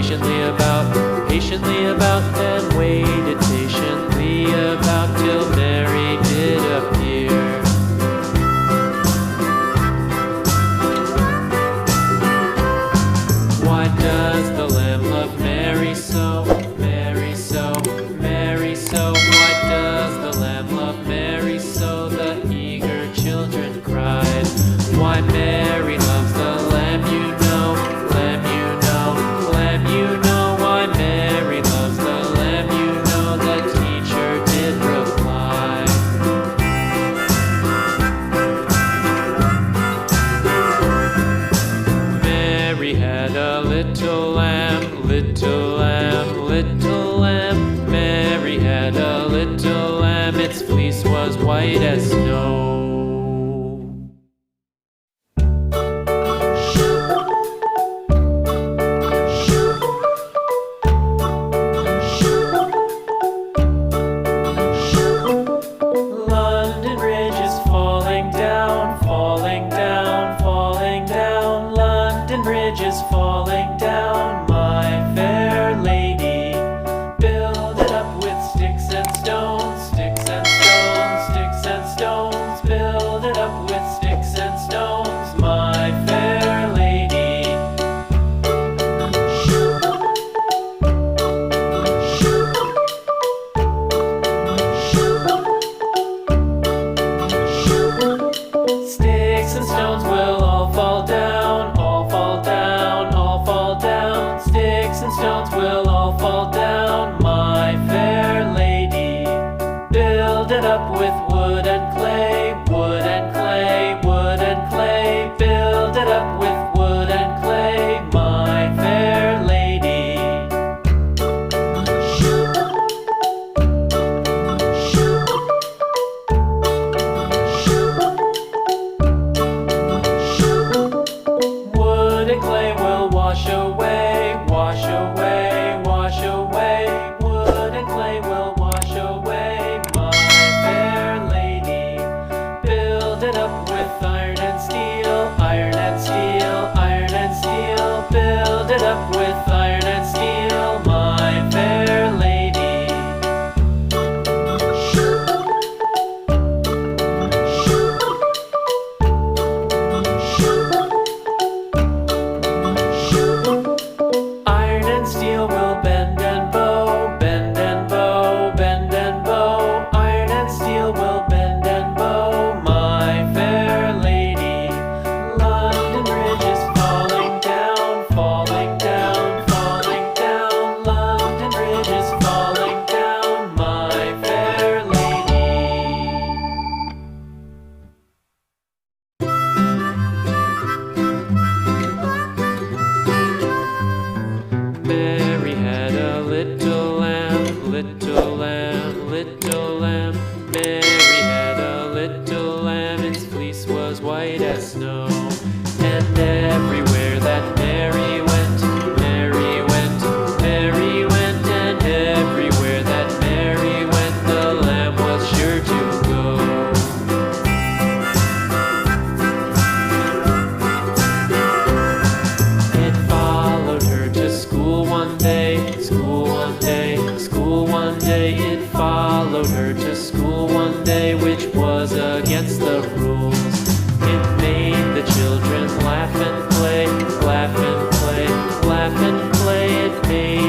patiently about, and waited patiently about till Mary did appear. Why does the lamb love Mary so, Mary so, Mary so? Why does the lamb love Mary so? The eager children cried. Why Mary loves the lamb, you know, lamb, you know, lamb, you know. Why Mary loves the lamb, you know, the teacher did reply. Mary had a little lamb, little lamb, little lamb. Mary had a little lamb, its fleece was white as snow. London Bridge is falling down, falling down, falling down. London Bridge is falling down, my fair lady. Build it up with sticks and stones, sticks and stones, sticks and stones. Build it up with sticks and stones, my fair lady. Sticks and stones will all fall down, all fall down, all fall down. Sticks and stones will all fall down, my fair lady. Build it up with wood and clay, wood and clay, wood and clay. Build it up with wood and clay, my fair lady. Wood and clay will wash away, wash away, wash away. Wood and clay will wash away, my fair lady. Build it up with iron and steel, iron and steel, iron and steel. Build it up with iron and steel, my fair lady. Iron and steel will bend and bow, bend and bow, bend and bow. Iron and steel will bend and bow, my fair lady. London Bridge is falling down, falling down, falling down. London Bridge is falling down, my fair lady. Mary had a little lamb, little lamb, little lamb. Mary had a little lamb, its fleece was white as snow. And everywhere that Mary went, Mary went, Mary went. And everywhere that Mary went, the lamb was sure to go. It followed her to school one day, school one day, school one day. It followed her to school one day, which was against the rules. It made the children laugh and play, laugh and play, laugh and play. It made